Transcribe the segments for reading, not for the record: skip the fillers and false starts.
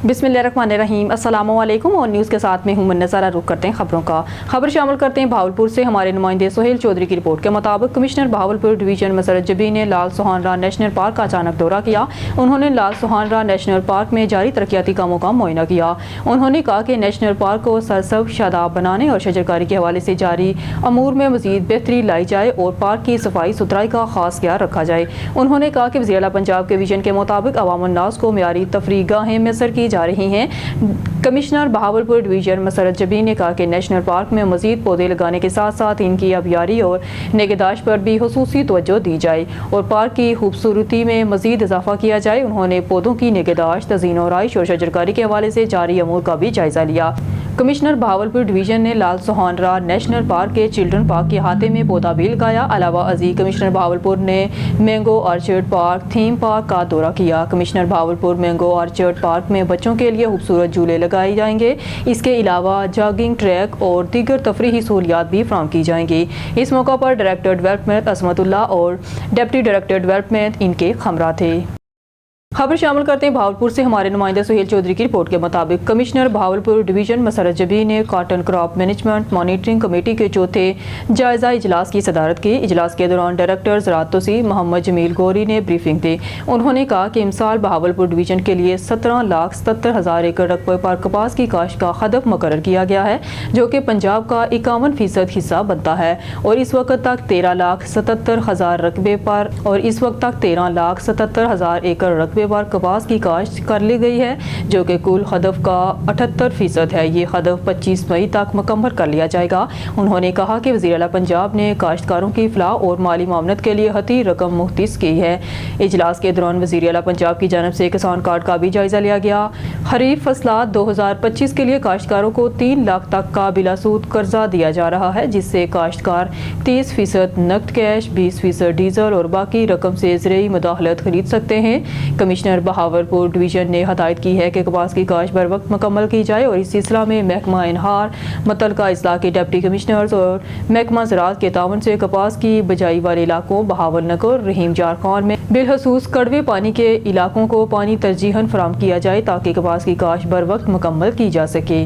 बिस्मिल्लाहिर्रहमानिर्रहीम। अस्सलाम वालेकुम और न्यूज़ के साथ में हूं मुन्नज़रा। रुख करते हैं खबरों का। खबर शामिल करते हैं भावलपुर से। हमारे नुमाइंदे सोहेल चौधरी की रिपोर्ट के मुताबिक कमिश्नर भावलपुर डिवीज़न मसरत जबी ने लाल सुहानरा नेशनल पार्क का अचानक दौरा किया। उन्होंने लाल सुहानरा नेशनल पार्क में जारी तरक्याती कामों का मुआयना किया। उन्होंने कहा कि नेशनल पार्क को सरसब्ज़ शादाब बनाने और शजरकारी के हवाले से जारी अमूर में मज़ीद बेहतरी लाई जाए और पार्क की सफाई सुथराई का खास ख्याल रखा जाए। उन्होंने कहा कि वज़ीर आला पंजाब के विजन के मुताबिक अवामुन्नास को मियारी तफरीह गाहें मैसर की जा रही हैं। कमिश्नर बहावलपुर डिवीजन मसरत जबी ने कहा कि नेशनल पार्क में मजीद पौधे लगाने के साथ साथ इनकी आबियारी और निगहदाश्त पर भी खुसूसी तवज्जो दी जाए और पार्क की खूबसूरती में मजीद इजाफा किया जाए। उन्होंने पौधों की निगहदाश्त, तज़ीन और आइश और शजरकारी के हवाले से जारी अमूर का भी जायजा लिया। कमिश्नर बहावलपुर डिवीजन ने लाल सुहानरा नेशनल पार्क के चिल्ड्रन पार्क के अहाते में पौधा भी लगाया। अलावा अजीज कमिश्नर बहावलपुर ने mango orchard park theme park का दौरा किया। Commissioner Bahawalpur mango orchard park में बच्चों के लिए खूबसूरत झूले लगाए जाएंगे। इसके अलावा जॉगिंग ट्रैक और दीगर तफरीही सहूलियात भी फराहम की जाएंगी। इस मौका पर डायरेक्टर डेवलपमेंट असमतुल्ला और डिप्टी डायरेक्टर डेवलपमेंट इनके हमरा थे। खबर शामिल करते हैं भावलपुर से। हमारे नुमाइंदा सोहेल चौधरी की रिपोर्ट के मुताबिक कमिश्नर भावलपुर डिवीजन मसरत जबी ने cotton crop management monitoring committee के चौथे जायजा इजलास की सदारत की। इजलास के दौरान डायरेक्टर ज़राअत तोसी मोहम्मद जमील गौरी ने ब्रीफिंग दी। उन्होंने कहा कि इमसाल बहावलपुर डिवीजन के लिए 17,77,000 एकड़ रकबे पर कपास की काश्त का हदफ मुकर्रर किया गया है, जो कि पंजाब का 51% हिस्सा बनता है और इस वक्त तक 13,77,000 रकबे पर एकड़ रकबे पर कपास की काश्त कर ली गई है, जो कि कुल हदफ का 78% है। ये हदफ 25 मई तक मुकम्मल कर लिया जाएगा। उन्होंने कहा कि वज़ीर आला पंजाब ने काश्तकारों की फलाह और माली मामलत के लिए हती रकम मुख्तिस की है। इजलास के दौरान वज़ीर आला पंजाब की जानब से किसान कार्ड का भी जायजा लिया गया। खरीफ फसलात 2025 के लिए काश्तकारों को 3 लाख तक का बिलासूद कर्जा दिया जा रहा है, जिससे काश्तकार 30% नकद कैश, 20% डीजल और बाकी रकम से ज़रूरी मुदाखलत खरीद सकते हैं। कमिश्नर बहावलपुर डिवीजन ने हदायत की है कि कपास की काश्त बर वक्त मुकम्मल की जाए और इस सिलसिला में महकमा इनहार, मुतल्लिका अजला के डिप्टी कमिश्नर्स और महकमा ज़राअत के तावन से कपास की बिजाई वाले इलाकों बहावल नगर, रहीम जार खान में बिलखसूस कड़वे पानी के इलाकों को पानी तरजीहन फराहम किया जाए ताकि कपास की काश्त बर वक्त मुकम्मल की जा सके।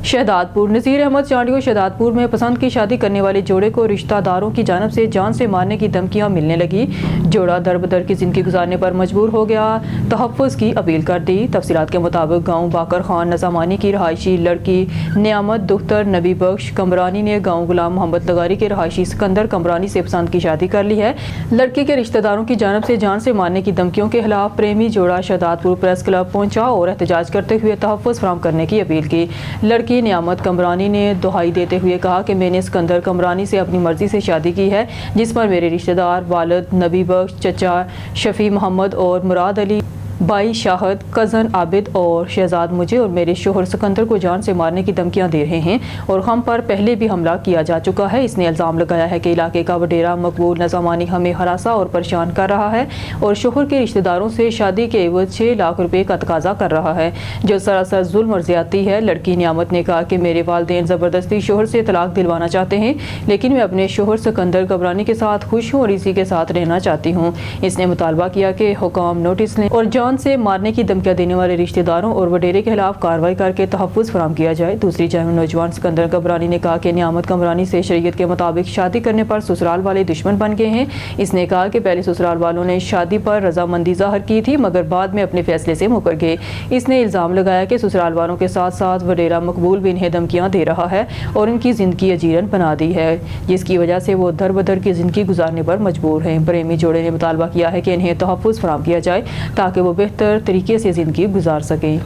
शहदादपुर नज़ीर अहमद चांडियो शहदादपुर में पसंद की शादी करने वाले जोड़े को रिश्तेदारों की जानब से जान से मारने की धमकियां मिलने लगी। जोड़ा दर बदर की ज़िंदगी गुजारने पर मजबूर हो गया, तहफ़्फ़ुज़ की अपील कर दी। तफसीलात के मुताबिक गाँव बाकर खान नज़ामानी की रहायशी लड़की नियामत दुख्तर नबी बख्श कमरानी ने गाँव गुलाम मोहम्मद लगारी के रहायशी सिकंदर कमरानी से पसंद की शादी कर ली है। लड़की के रिश्तेदारों की जानब से जान से मारने की धमकियों के खिलाफ प्रेमी जोड़ा शहदादपुर प्रेस क्लब पहुंचा और एहतजाज करते हुए तहफ़्फ़ुज़ फराहम करने की अपील की। लड़की नियामत कमरानी ने दुहाई देते हुए कहा कि मैंने सिकंदर कमरानी से अपनी मर्जी से शादी की है, जिस पर मेरे रिश्तेदार वालिद नबी बख्श, चचा शफी मोहम्मद और मुराद अली, भाई शाहद, कज़न आबिद और शहजाद मुझे और मेरे शोहर सिकंदर को जान से मारने की धमकियां दे रहे हैं और हम पर पहले भी हमला किया जा चुका है। इसने इल्ज़ाम लगाया है कि इलाके का वडेरा मकबूल नज़ामानी हमें हरासा और परेशान कर रहा है और शोहर के रिश्तेदारों से शादी के एवज 6 लाख रुपए का तकाजा कर रहा है, जो सरासर जुल्म और ज़्यादती है। लड़की नियामत ने कहा कि मेरे वालिदैन ज़बरदस्ती शोहर से तलाक दिलवाना चाहते हैं, लेकिन मैं अपने शोहर सिकंदर कमरानी के साथ खुश हूँ और इसी के साथ रहना चाहती हूँ। इसने मुतालबा किया कि हुकाम नोटिस लें और जान से मारने की धमकियां देने वाले रिश्तेदारों और वडेरे के खिलाफ कार्रवाई करके तहफ़्फ़ुज़ फराहम किया जाए। दूसरी जानब नौजवान सिकंदर कमरानी ने कहा कि नियामत कमरानी से शरीयत के मुताबिक शादी करने पर ससुराल वाले दुश्मन बन गए हैं। इसने कहा कि पहले ससुराल वालों ने शादी पर रजामंदी जाहिर की थी, मगर बाद में अपने फैसले से मुकर गए। इसने इल्ज़ाम लगाया कि ससुराल वालों के साथ साथ वडेरा मकबूल भी इन्हें धमकियां दे रहा है और इनकी ज़िंदगी अजीरन बना दी है, जिसकी वजह से वो दर बदर की ज़िंदगी गुजारने पर मजबूर हैं। प्रेमी जोड़े ने मुतालबा किया है कि इन्हें तहफ़्फ़ुज़ फराहम किया जाए ताकि वो बेहतर तरीके से ज़िंदगी गुजार सकें।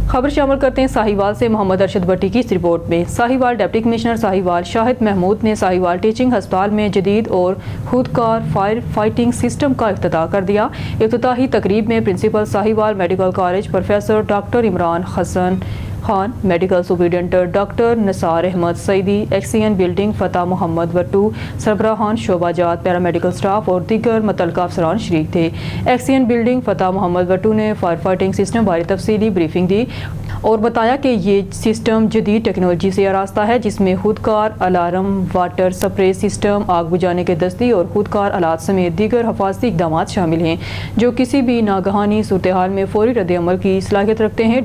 खबर शामिल करते हैं साहिवाल से। मोहम्मद अरशद भट्टी की इस रिपोर्ट में। साहिवाल डिप्टी कमिश्नर साहिवाल शाहिद महमूद ने साहिवाल टीचिंग अस्पताल में जदीद और खुदकार फायर फाइटिंग सिस्टम का इफ्तिताह कर दिया। इफ्तिताही तकरीब में principal Sahiwal medical college professor doctor Imran Hasan Khan, medical superintendent doctor Nisar Ahmed Saeedi, XEN building Fateh Muhammad Wattoo, سربراہان شعبہ جات، پیرامیڈیکل اسٹاف اور دیگر متعلقہ افسران شریک تھے۔ ایکسین بلڈنگ فتح محمد وٹو نے فائر فائٹنگ سسٹم بارے تفصیلی بریفنگ دی اور بتایا کہ یہ سسٹم جدید ٹیکنالوجی سے آراستہ ہے، جس میں خودکار الارم، واٹر سپرے سسٹم، آگ بجھانے کے دستی اور خودکار آلات سمیت دیگر حفاظتی اقدامات شامل ہیں جو کسی بھی ناگہانی صورتحال میں فوری رد عمل کی صلاحیت رکھتے ہیں۔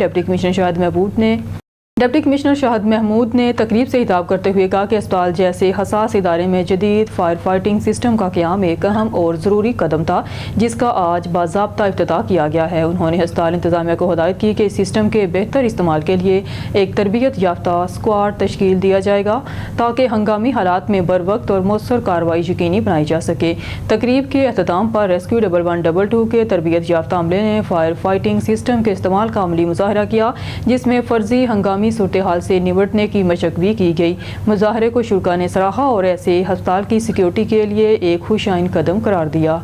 ڈپٹی کمشنر شاہد محمود نے تقریب سے خطاب کرتے ہوئے کہا کہ اسپتال جیسے حساس ادارے میں جدید فائر فائٹنگ سسٹم کا قیام ایک اہم اور ضروری قدم تھا، جس کا آج باضابطہ افتتاح کیا گیا ہے۔ انہوں نے ہسپتال انتظامیہ کو ہدایت کی کہ اس سسٹم کے بہتر استعمال کے لیے ایک تربیت یافتہ اسکواڈ تشکیل دیا جائے گا تاکہ ہنگامی حالات میں بروقت اور مؤثر کارروائی یقینی بنائی جا سکے۔ تقریب کے اختتام پر ریسکیو 1122 کے تربیت یافتہ عملے نے فائر فائٹنگ سسٹم کے استعمال کا عملی مظاہرہ کیا، جس میں فرضی ہنگامی صورتحال سے نمٹنے کی مشق بھی کی گئی۔ مظاہرے کو شرکاء نے سراہا اور اسے ہسپتال کی سیکیورٹی کے لیے ایک خوشائن قدم قرار دیا۔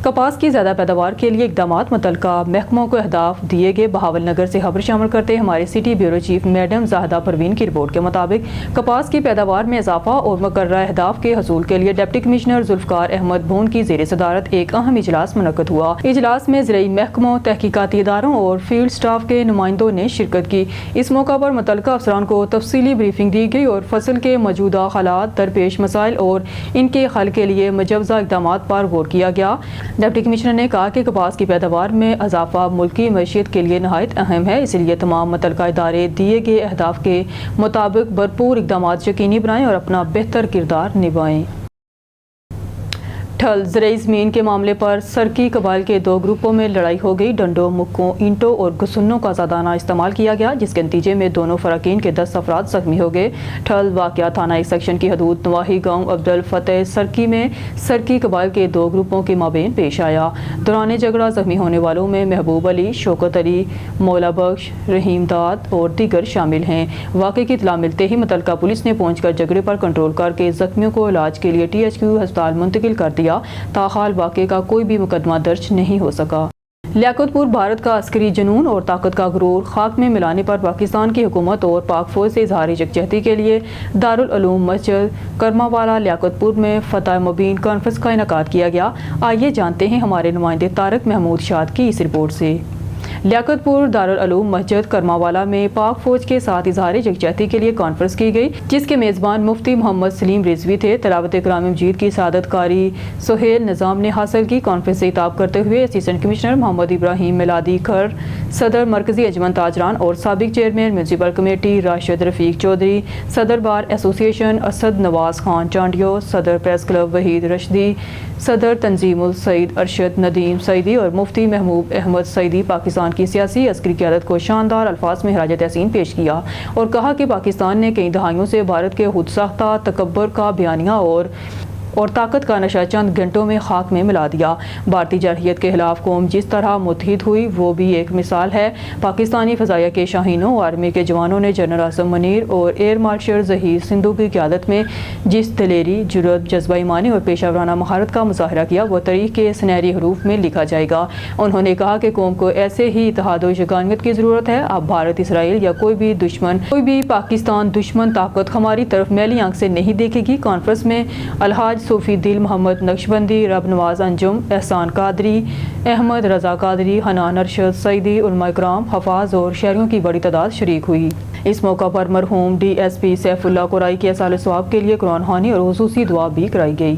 کپاس کی زیادہ پیداوار کے لیے اقدامات متعلقہ محکموں کو اہداف دیے گئے۔ بہاول نگر سے خبر شامل کرتے ہمارے city bureau chief madam Zahida Parveen کی رپورٹ کے مطابق کپاس کی پیداوار میں اضافہ اور مقررہ اہداف کے حصول کے لیے ڈپٹی کمشنر ذوالفقار احمد بھون کی زیر صدارت ایک اہم اجلاس منعقد ہوا۔ اجلاس میں زرعی محکموں، تحقیقاتی اداروں اور فیلڈ سٹاف کے نمائندوں نے شرکت کی۔ اس موقع پر متعلقہ افسران کو تفصیلی بریفنگ دی گئی اور فصل کے موجودہ حالات، درپیش مسائل اور ان کے حل کے لیے مجوزہ اقدامات پر غور کیا گیا۔ ڈپٹی کمشنر نے کہا کہ کپاس کی پیداوار میں اضافہ ملکی معیشت کے لیے نہایت اہم ہے، اس لیے تمام متعلقہ ادارے دیے گئے اہداف کے مطابق بھرپور اقدامات یقینی بنائیں اور اپنا بہتر کردار نبھائیں۔ ٹھل زرعی زمین کے معاملے پر سرکی قبائل کے دو گروپوں میں لڑائی ہو گئی۔ ڈنڈوں، مکوں، اینٹوں اور گھسنوں کا زادانہ استعمال کیا گیا، جس کے نتیجے میں دونوں فریقین کے 10 افراد زخمی ہو گئے۔ ٹھل واقعہ تھانہ 1 سیکشن کی حدود نواحی گاؤں عبد الفتح سرکی میں سرکی قبائل کے دو گروپوں کے مابین پیش آیا۔ دوران جھگڑا زخمی ہونے والوں میں محبوب علی، شوکت علی، مولا بخش، رحیم داد اور دیگر شامل ہیں۔ واقعے کی اطلاع ملتے ہی متعلقہ پولیس نے پہنچ کر جھگڑے پر کنٹرول کر کے زخمیوں کو علاج کے لیے THQ ہسپتال منتقل کر دیا۔ تاحال واقعے کا کوئی بھی مقدمہ درج نہیں ہو سکا۔ لیاقت پور بھارت کا عسکری جنون اور طاقت کا غرور خاک میں ملانے پر پاکستان کی حکومت اور پاک فوج سے اظہار یکجہتی کے لیے دارالعلوم مسجد کرماوالا لیاقت پور میں فتح مبین کانفرنس کا انعقاد کیا گیا۔ آئیے جانتے ہیں ہمارے نمائندے طارق محمود شاد کی اس رپورٹ سے۔ لیاقت پور دارالعلوم مسجد کرماوالا میں پاک فوج کے ساتھ اظہار یکجہتی کے لیے کانفرنس کی گئی، جس کے میزبان مفتی محمد سلیم رضوی تھے۔ تلاوت کلام مجید کی سعادت قاری سہیل نظام نے حاصل کی۔ کانفرنس سے خطاب کرتے ہوئے اسسٹنٹ کمشنر محمد ابراہیم میلادی کھر، صدر مرکزی انجمن تاجران اور سابق چیئرمین میونسپل کمیٹی راشد رفیق چودھری، صدر بار ایسوسی ایشن اسد نواز خان چانڈیو، صدر پریس کلب وحید رشدی، صدر تنظیم السعید ارشد ندیم سعیدی اور مفتی محبوب احمد سعیدی پاکستان کی سیاسی عسکری قیادت کو شاندار الفاظ میں خراج تحسین پیش کیا اور کہا کہ پاکستان نے کئی دہائیوں سے بھارت کے خود ساختہ تکبر کا بیانیہ اور طاقت کا نشہ چند گھنٹوں میں خاک میں ملا دیا۔ بھارتی جارحیت کے خلاف قوم جس طرح متحد ہوئی وہ بھی ایک مثال ہے۔ پاکستانی فضائیہ کے شاہینوں، آرمی کے جوانوں نے جنرل اعظم منیر اور ایئر مارشل ظہیر سندھو کی قیادت میں جس دلیری، جرأت، جذبہ ایمانی اور پیشہ ورانہ مہارت کا مظاہرہ کیا وہ تاریخ کے سنہری حروف میں لکھا جائے گا۔ انہوں نے کہا کہ قوم کو ایسے ہی اتحاد و یگانیت کی ضرورت ہے۔ اب بھارت، اسرائیل یا کوئی بھی پاکستان دشمن طاقت ہماری طرف میلی آنکھ سے نہیں دیکھے گی۔ کانفرنس میں الحاج صوفی دل محمد نقشبندی، رب نواز انجم، احسان قادری، احمد رضا قادری، حنان ارشد سعیدی، علماء کرام، حفاظ اور شہریوں کی بڑی تعداد شریک ہوئی۔ اس موقع پر مرحوم DSP سیف اللہ قرائی کے اصالِ ثواب کے لیے قرآن خوانی اور خصوصی دعا بھی کرائی گئی۔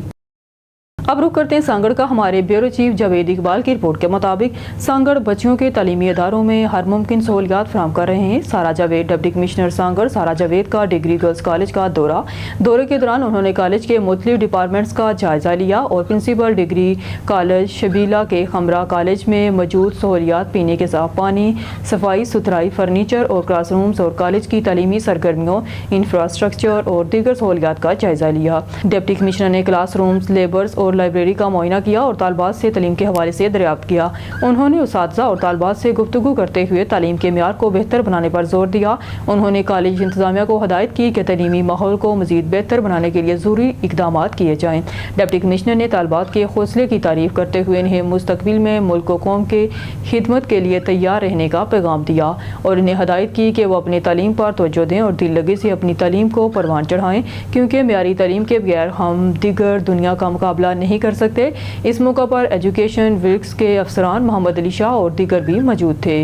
اب رخ کرتے ہیں سانگڑ کا۔ ہمارے بیورو چیف جاوید اقبال کی رپورٹ کے مطابق سانگڑ بچیوں کے تعلیمی اداروں میں ہر ممکن سہولیات فراہم کر رہے ہیں۔ سارا جاوید، ڈپٹی کمشنر سانگڑ سارا جاوید کا ڈگری گرلز کالج کا دورے کے دوران انہوں نے کالج کے مختلف ڈپارٹمنٹس کا جائزہ لیا اور پرنسپل ڈگری کالج شبیلہ کے خمرہ کالج میں موجود سہولیات، پینے کے صاف پانی، صفائی ستھرائی، فرنیچر اور کلاس رومز اور کالج کی تعلیمی سرگرمیوں، انفراسٹرکچر اور دیگر سہولیات کا جائزہ لیا۔ ڈپٹی کمشنر نے کلاس رومز، لیبرز اور और लाइब्रेरी का मुआयना किया और तालिबात से तालीम के हवाले से दरियाफ्त किया। उन्होंने उस्तादज़ा और तालिबात से गुफ्तगू करते हुए तालीम के मेयार को बेहतर बनाने पर जोर दिया। उन्होंने कॉलेज इंतजामिया को हदायत की कि तलीमी माहौल को मज़ीद बेहतर बनाने के लिए ज़रूरी इक़दाम किए जाएँ। डिप्टी कमिश्नर ने तालिबात के हौसले की तारीफ़ करते हुए इन्हें मुस्तक़बिल में मुल्क व कौम के खिदमत के लिए तैयार रहने का पैगाम दिया और इन्हें हदायत की कि वो अपनी तालीम पर तवज्जो दें और दिल लगी से अपनी तालीम को परवान चढ़ाएँ, क्योंकि मेयारी तालीम के बगैर हम दीगर दुनिया का मुकाबला नहीं कर सकते। इस मौका पर एजुकेशन विक्स के अफसरान मोहम्मद अली शाह और दीगर भी मौजूद थे।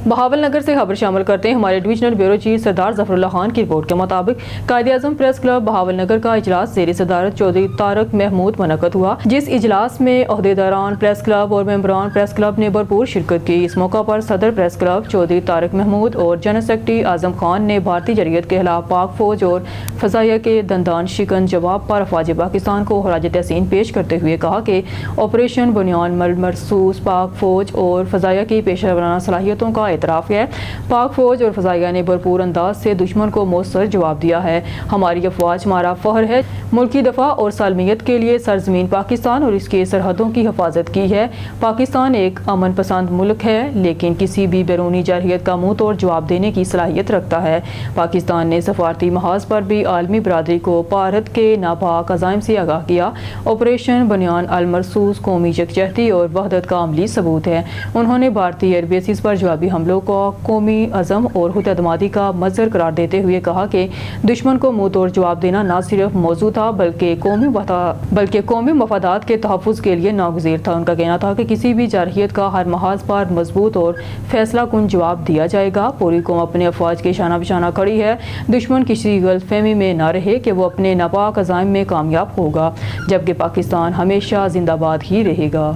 बहावल नगर से खबर शामिल करते हैं हमारे डिविजनल ब्यूरो चीफ सरदार ज़फरुल्लाह खान की रिपोर्ट के मुताबिक कायद-ए-आज़म प्रेस क्लब बहावल नगर का इजलास ज़ेर सदारत चौधरी तारक महमूद मुनक़्क़द हुआ, जिस इजलास में ओहदेदारान प्रेस क्लब और मेंबरान प्रेस क्लब ने भरपूर शिरकत की। इस मौका पर सदर प्रेस क्लब चौधरी तारक महमूद और जनरल सेक्रेटरी आज़म खान ने भारतीय जरियत के खिलाफ पाक फौज और फ़ज़ाइया के दंदान शिकन जवाब पर अफ़वाज पाकिस्तान को खराज तहसीन पेश करते हुए कहा कि ऑपरेशन बुनियान मरसूस पाक फौज और फ़ज़ाइया की पेशा वराना सलाहियतों का एतराफ़ है। पाक फौज और फ़ज़ाइया ने भरपूर अंदाज से दुश्मन को मौसर जवाब दिया है। हमारी अफवाज हमारा फ़ख्र है, मुल्की दफ़ा और सालमियत के लिए सरज़मीन पाकिस्तान और इसके सरहदों की हिफाजत की है। पाकिस्तान एक अमन पसंद मुल्क है, लेकिन किसी भी बैरूनी जारहियत का मुँह तोड़ जवाब देने की सलाहियत रखता है। पाकिस्तान ने सफारती महाज पर भी आलमी बरादरी को भारत के नापाक अज़ाइम से आगाह किया। ऑपरेशन बुनियान अल मरसूस कौमी यकजहती और वहदत का अमली सबूत है। उन्होंने भारतीय एयर बेसिस पर जवाबी हमलों को कौमी अज़म और खुद-एतमादी का मज़हर करार देते हुए कहा कि दुश्मन को मुंह तोड़ जवाब देना न सिर्फ मौजू था बल्कि कौमी मफादात के तहफ़्फ़ुज़ के लिए नागुज़ीर था। उनका कहना था कि किसी भी जारहियत का हर महाज पर मजबूत और फैसला कुन जवाब दिया जाएगा। पूरी कौम अपने अफवाज के शाना बिशाना खड़ी है। दुश्मन किसी गलतफहमी में न रहे कि वो अपने नापाक अज़ाइम में कामयाब होगा, जबकि पाकिस्तान हमेशा जिंदाबाद ही रहेगा।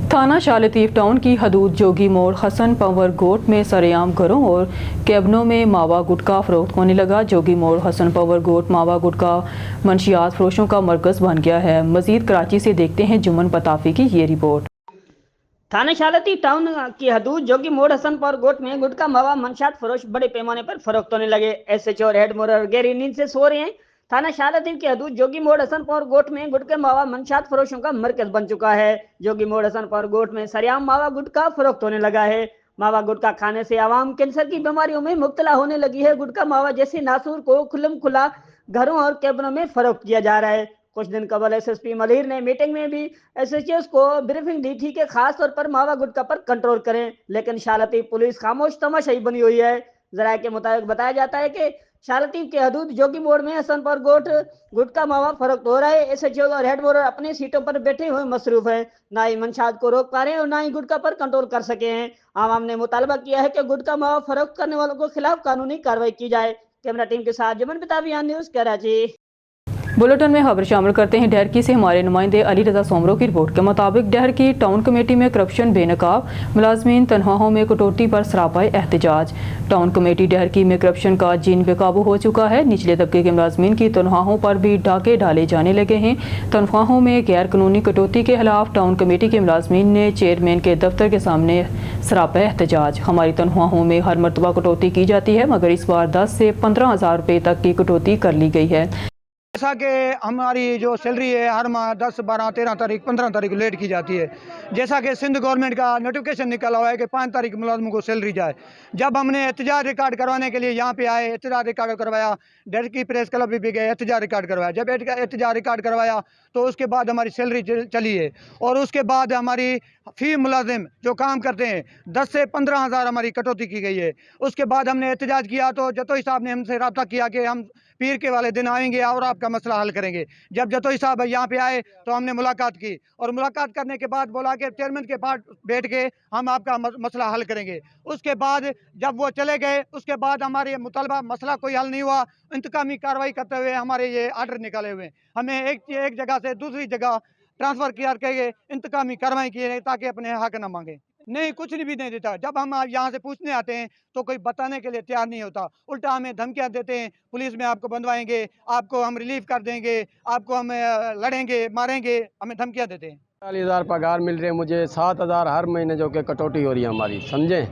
थाना शाह लतीफ़ टाउन की हदूद जोगी मोड़ हसन पंवर गोट में सरेआम घरों और कैबनों में मावा गुटखा फरोख्त होने लगा। जोगी मोड़ हसन पंवर गोट मावा गुटखा मंशियात फरोशों का मरकज़ बन गया है। मज़ीद कराची से देखते हैं जुम्मन पताफी की ये रिपोर्ट। थाना शाह लतीफ़ टाउन की हदूद जोगी मोड़ हसन पंवर गोट में गुटखा मावा मंशियात फरोश बड़े पैमाने पर फरोख्त होने लगे। एसएचओ और हेड मोरर गहरी नींद से सो रहे हैं। थाना शाह लतीफ़ की हदूद जोगी मोड़ हसन पंवर गोट में गुटखा मावा मंशियात फरोशों का मरकज बन चुका है। जोगी मोड़ हसन पंवर गोट में सरेआम मावा गुटखा फरोख्त होने लगा है। मावा गुटखा खाने से आवाम कैंसर की बीमारियों में मुब्तला होने लगी है। गुटखा मावा जैसे नासूर को खुल्लम खुला घरों और कैबनों में फरोख्त किया जा रहा है। कुछ दिन कबल एसएसपी मलिर ने मीटिंग में भी एसएचओस को ब्रीफिंग दी थी कि खास तौर पर मावा गुटखा पर कंट्रोल करें, लेकिन शाह लतीफ़ पुलिस खामोश तमाशाई बनी हुई है। ज़राए के मुताबिक बताया जाता है कि शाह लतीफ़ के हदूद जोगी मोड़ में हसन पर गोट गुटखा मावा फरोख्त हो रहा है। एसएचओ और हेड मोरर अपनी सीटों पर बैठे हुए मसरूफ हैं, ना ही मंशात को रोक पा रहे हैं और ना ही गुटखा पर कंट्रोल कर सके हैं। आवाम ने मुतालबा किया है कि गुटखा मावा फरोख्त करने वालों को खिलाफ कानूनी कार्रवाई की जाए। कैमरा टीम के साथ जुम्मन पताफी न्यूज़ कराची। बुलेटिन में खबर शामिल करते हैं डहरकी से हमारे नुमाइंदे अली रजा सोमरो की रिपोर्ट के मुताबिक डहरकी टाउन कमेटी में करप्शन बेनकाब, मुलाजमीन तनख्वाहों में कटौती पर सरापाए एहतजाज। टाउन कमेटी डहरकी में करप्शन का जिन बेकाबू हो चुका है। निचले तबके के मुलाजमीन की तनख्वाहों पर भी डाके डाले जाने लगे हैं। तनख्वाहों में गैर कानूनी कटौती के खिलाफ टाउन कमेटी के मुलाजमीन ने चेयरमैन के दफ्तर के सामने सरापाए एहतजाज। हमारी तनख्वाहों में हर मरतबा कटौती की जाती है, मगर इस बार 10 से 15,000 रुपये तक की कटौती कर ली गई है। जैसा कि हमारी जो सैलरी है हर माह 10, 12, 13 तारीख 15 तारीख लेट की जाती है। जैसा कि सिंध गवर्नमेंट का नोटिफिकेशन निकला हुआ है कि 5 तारीख मुलाजमों को सैलरी जाए। जब हमने एहतजाज रिकॉर्ड करवाने के लिए यहाँ पे आए, एहतजाज रिकॉर्ड करवाया, डहरकी प्रेस क्लब भी गए, एहतजाज रिकॉर्ड करवाया। जब एहतजाज रिकॉर्ड करवाया तो उसके बाद हमारी सैलरी चली है और उसके बाद हमारी फी मुलाजिम जो काम करते हैं 10 से 15,000 हमारी कटौती की गई है। उसके बाद हमने एहतजाज किया तो जतोई साहब ने हमसे रब्ता किया कि हम पीर के वाले दिन आएंगे और आपका मसला हल करेंगे। जब जतोई साहब यहाँ पे आए तो हमने मुलाकात की और मुलाकात करने के बाद बोला कि चेयरमैन के पास बैठ के हम आपका मसला हल करेंगे। उसके बाद जब वो चले गए उसके बाद हमारे मुतालबा मसला कोई हल नहीं हुआ। इंतकामी कार्रवाई करते हुए हमारे ये आर्डर निकाले हुए हमें एक जगह से दूसरी जगह ट्रांसफ़र किया के इंतकामी कार्रवाई किए ताकि अपने हक न मांगे। नहीं, कुछ भी नहीं देता। जब हम यहाँ से पूछने आते हैं तो कोई बताने के लिए तैयार नहीं होता, उल्टा हमें धमकियाँ देते हैं, पुलिस में आपको बंधवाएंगे, आपको हम रिलीफ कर देंगे, आपको हम लड़ेंगे मारेंगे, हमें धमकियाँ देते हैं। 40,000 पगार मिल रहे, मुझे 7,000 हर महीने जो कि कटौती हो रही है हमारी, समझें।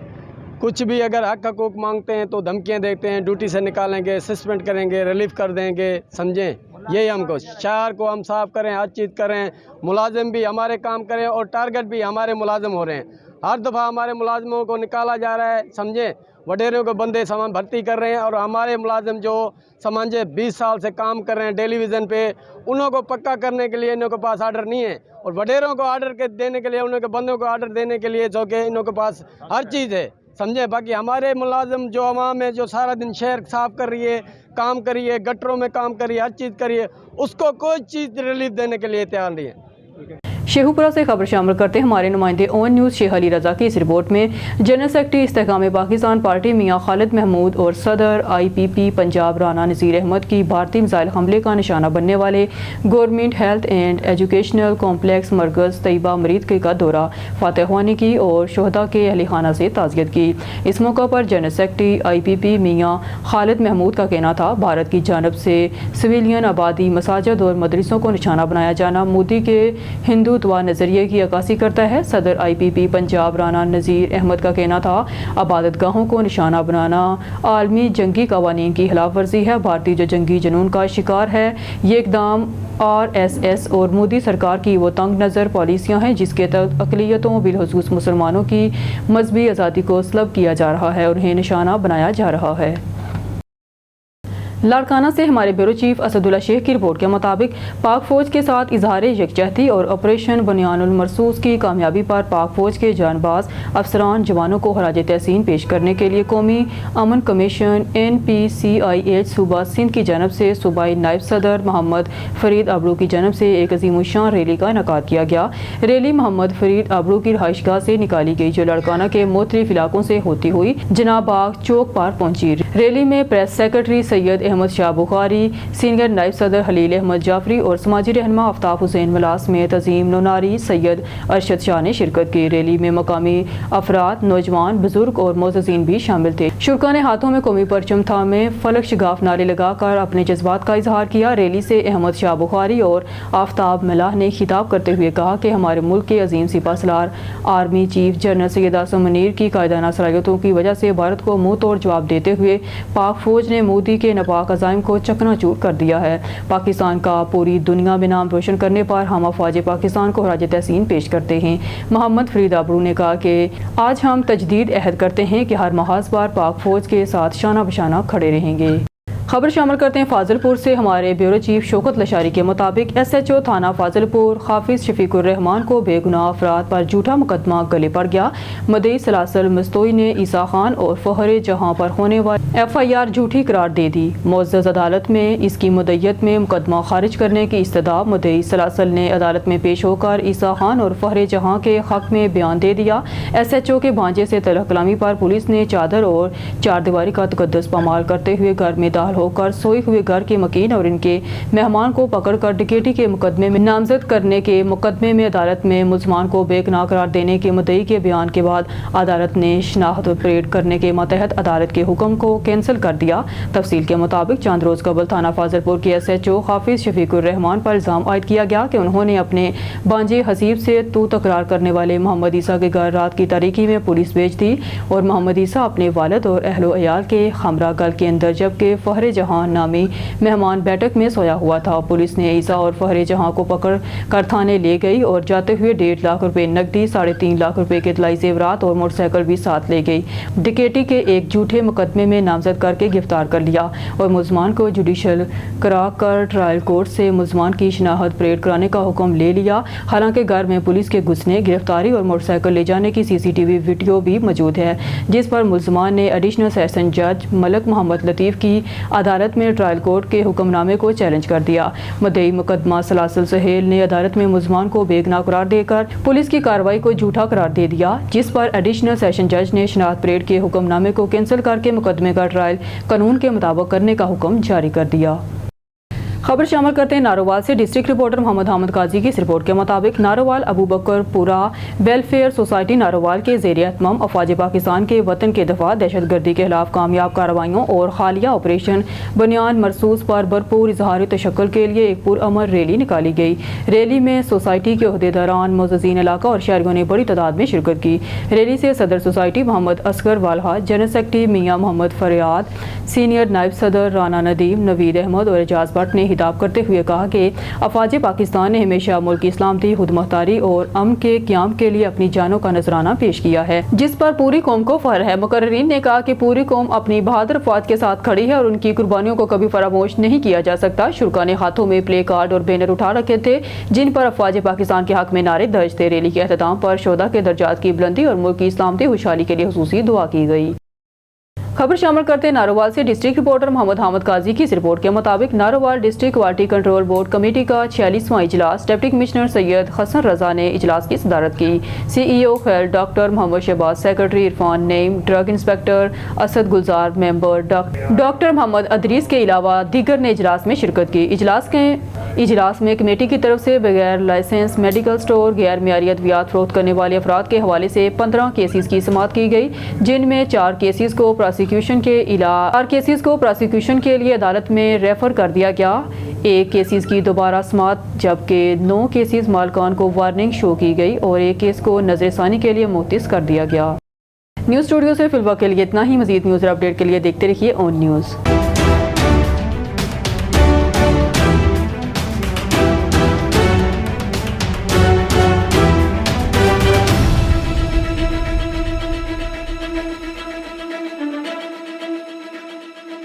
कुछ भी अगर हक हकूक मांगते हैं तो धमकियाँ देते हैं, ड्यूटी से निकालेंगे, सस्पेंड करेंगे, रिलीफ कर देंगे, समझें। यही हमको शहर को हम साफ करें, हर चीज़ करें, मुलाजिम भी हमारे काम करें और टारगेट भी हमारे मुलाजिम हो रहे हैं। हर दफ़ा हमारे मुलाजिमों को निकाला जा रहा है, समझे, वडेरों को बंदे सामान भर्ती कर रहे हैं और हमारे मुलाजिम जो समझे 20 साल से काम कर रहे हैं टेलीविज़न पे, उन्हों को पक्का करने के लिए इन्हों के पास आर्डर नहीं है और वडेरों को आर्डर के देने के लिए, उन्हों के बंदों को आर्डर देने के लिए जो कि इन्हों के पास हर चीज़ है, समझे। बाकी हमारे मुलाजिम जो अवाम है जो सारा दिन शहर साफ़ कर रही है, काम करिए, गटरों में काम करिए, हर चीज़ करिए, उसको कोई चीज़ रिलीफ देने के लिए तैयार नहीं है। शेखुपुरा से खबर शामिल करते हैं हमारे नुमाइंदे ओवन न्यूज़ शेख अली रज़ा की इस रिपोर्ट में। जनरल सेक्रेटरी इस्तेहकाम पाकिस्तान पार्टी मियां खालिद महमूद और सदर IPP पंजाब राना नज़ीर अहमद की भारतीय मिसाइल हमले का निशाना बनने वाले government health and educational complex मरकज़ तैयबा मरीद का दौरा फातह ने की और शहदा के अहल खाना से ताज़ियत की। इस मौका पर जनरल सेक्रेटरी IPP मियां खालिद महमूद का कहना था, भारत की जानब से सिविलियन आबादी, मसाजिद और मदरसों को निशाना बनाया जाना मोदी के हिंदुत्व नज़रिए की अक्कासी करता है। सदर IPP पंजाब राना नज़ीर अहमद का कहना था, आबादत गाहों को निशाना बनाना आलमी जंगी कवानीन की खिलाफ वर्जी है। भारतीय जो जंगी जुनून का शिकार है, ये इकदाम RSS और मोदी सरकार की वो तंग नज़र पॉलिसियाँ हैं जिसके तहत अक़लियतों बिलखुसूस मुसलमानों की मजहबी आज़ादी को सलब किया जा रहा है और उन्हें निशाना बनाया जा रहा है। लाड़काना से हमारे ब्यूरो चीफ असदुल्ला शेख की रिपोर्ट के मुताबिक पाक फौज के साथ इजहार यकजहती और ऑपरेशन बुनियानुल मरसूस की कामयाबी पर पाक फौज के जानबाज अफसरान जवानों को खराज तहसीन पेश करने के लिए कौमी अमन कमीशन NPCIH सूबा सिंध की जानब से सूबाई नायब सदर मोहम्मद फरीद अबरू की जानब से एक अज़ीमुश्शान रैली का इनेकाद किया गया। रैली मोहम्मद फरीद अबरू की रहाइशगाह से निकाली गई जो लाड़काना के मुख्तलिफ इलाकों से होती हुई जनाब बाग चौक पर पहुंची। रैली में press secretary Syed Ahmed Shah Bukhari, senior नायब सदर हलील अहमद जाफरी और समाजी रहनुमा आफ्ताब हुसैन मलास में तज़ीम नोनारी सैयद अरशद शाह ने शिरकत की। रैली में मकामी अफराद, नौजवान, बुजुर्ग और मोअज़्ज़िज़ीन भी शामिल थे। शुरका ने हाथों में कौमी परचम थामे फलक शगाफ नारे लगाकर अपने जज्बात का इजहार किया। रैली से अहमद शाह बुखारी और आफ्ताब मलाह ने खिताब करते हुए कहा कि हमारे मुल्क के अजीम सिपहसालार army chief general Syed Asim Munir की कायदाना सलाहियतों की वजह से भारत को मुंह तोड़ जवाब देते हुए पाक फौज ने मोदी के नापाक अज़ाइम को चकनाचूर कर दिया है। पाकिस्तान का पूरी दुनिया में नाम रोशन करने पर हम अफवाज पाकिस्तान को खराज तहसीन पेश करते हैं। मोहम्मद फरीद अबरू ने कहा कि आज हम तजदीद अहद करते हैं कि हर महाज पर पाक फौज के साथ शाना बशाना खड़े रहेंगे। खबर शामिल करते हैं फाजिलपुर से हमारे ब्यूरो चीफ शौकत लशारी के मुताबिक SHO थाना फाजिलपुर हाफिज शफीकुर रहमान को बेगुनाह अफराद पर झूठा मुकदमा गले पड़ गया। मदई सलासल मस्तोई ने ईसा खान और फहर जहां पर होने वाली FIR झूठी करार दे दी। मुअज़्ज़ज़ अदालत में इसकी मुद्दत में मुकदमा खारिज करने की इस्तदा मदई सलासल ने अदालत में पेश होकर ईसा खान और फहर जहां के हक में बयान दे दिया। SHO के भांजे से तलह कलामी पर पुलिस ने चादर और चारदीवारी का तकद्दुस पामाल करते हुए घर में दाखिल होकर सोए हुए घर के मकीन और इनके मेहमान को पकड़कर डकैती के मुकदमे में नामजद करने के मुकदमे में अदालत में मुल्ज़मान को बेगुनाह करार देने के मुद्दई के बयान के बाद अदालत ने शनाख्त परेड करने के मतहत अदालत के हुक्म को कैंसिल कर दिया। तफसील के मुताबिक चंद रोज़ कबल थाना फाजिलपुर के SHO हाफिज शफीकुर रहमान पर इल्ज़ाम आयद किया गया कि उन्होंने अपने बांजे हसीब से तू तकरार करने वाले मोहम्मद ईसा के घर रात की तारीकी में पुलिस भेज दी और मोहम्मद ईसा अपने वालिद और अहलो अयाल के हमरा गल के अंदर जबकि फहर जहां नामी मेहमान बैठक में सोया हुआ था। पुलिस ने ईसा और फहर जहां को पकड़ कर थाने ले गई और जाते हुए 1.5 लाख रुपए नकदी, 3.5 लाख रुपए के इतलाई जेवरात और मोटरसाइकिल भी साथ ले गई। डकैती के एक झूठे मुकदमे में नामजद करके गिरफ्तार कर लिया और मुल्ज़मान को जुडिशल करा कर ट्रायल कोर्ट से मुल्ज़मान की शनाख्त परेड कराने का हुक्म ले लिया। हालांकि घर में पुलिस के घुसने, गिरफ्तारी और मोटरसाइकिल ले जाने की CCTV वीडियो भी मौजूद है जिस पर मुल्ज़मान ने एडिशनल सेशन जज मलक मोहम्मद लतीफ़ की अदालत में ट्रायल कोर्ट के हुक्मनामे को चैलेंज कर दिया। मुद्दई मुकदमा सलासल सहेल ने अदालत में मुल्ज़मान को बेगुनाह करार देकर पुलिस की कार्रवाई को झूठा करार दे दिया जिस पर एडिशनल सेशन जज ने शनाख्त परेड के हुक्मनामे को कैंसिल करके मुकदमे का ट्रायल कानून के मुताबिक करने का हुक्म जारी कर दिया। खबर शामिल करते हैं नारोवाल से। डिस्ट्रिक्ट रिपोर्टर मोहम्मद हामिद काजी की इस रिपोर्ट के मुताबिक नारोवाल अबू बकर पुरा वेलफेयर सोसाइटी नारोवाल के ज़ेर एहतमाम अफवाज पाकिस्तान के वतन के दफा दहशत गर्दी के खिलाफ कामयाब कार्रवाइयों और हालिया ऑपरेशन बुनियान मरसूस पर भरपूर इजहार तशक्कुल के लिए एक पुरअमर रैली निकाली गई। रैली में सोसाइटी के अहदेदारान, मोअज़्ज़िज़ीन इलाका और शहरियों ने बड़ी तादाद में शिरकत की। रैली से सदर society Mohammad Asghar Walha, general secretary Mian Mohammad Faryad, senior नायब सदर राना नदीम, नवीद अहमद और एजाज भट्ट ने खिताब करते हुए कहा कि अफवाज पाकिस्तान ने हमेशा मुल्क की सलामती, खुद मुख्तारी और अमन के क़याम के लिए अपनी जानों का नजराना पेश किया है, जिस पर पूरी कौम को फख्र है। मुकर्रिरीन ने कहा कि पूरी कौम अपनी बहादुर अफवाज के साथ खड़ी है और उनकी कुर्बानियों को कभी फरामोश नहीं किया जा सकता। शुरका ने हाथों में प्ले कार्ड और बैनर उठा रखे थे जिन पर अफवाज पाकिस्तान के हक में नारे दर्ज थे। रैली के अख्ताम पर शोधा के दर्जात की बुलंदी और मुल्क की सलामती खुशहाली के लिए खुसूसी दुआ की गई। खबर शामिल करते नारोवाल से डिस्ट्रिक्ट रिपोर्टर मोहम्मद हामिद काजी की इस रिपोर्ट के मुताबिक Narowal district quality control board committee का 46वां इजलास डिप्टी कमिश्नर सैयद हसन रजा ने इजलास की सदारत की। CEO खैर doctor Mohammad Shahbaz, secretary Irfan Naeem, drug inspector Asad Gulzar, member doctor Mohammad Idrees के अलावा दीगर ने इजलास में शिरकत की। इजलास में कमेटी की तरफ से बगैर लाइसेंस मेडिकल स्टोर, गैर मियारी अद्वियात फरोख्त करने वाले अफराद के हवाले से 15 केसेस की समाअत की गई, जिनमें 4 केसेस को प्रोसिक्यूशन के लिए अदालत में रेफर कर दिया गया। 1 केसेस की दोबारा समाअत, जबकि 9 केसेस मालकान को वार्निंग शो की गई और 1 केस को नजरसानी के लिए मुतस कर दिया गया। न्यूज़ स्टूडियो से फिलहाल के लिए इतना ही। मजीद न्यूज़ अपडेट के लिए देखते रहिए ऑन न्यूज़।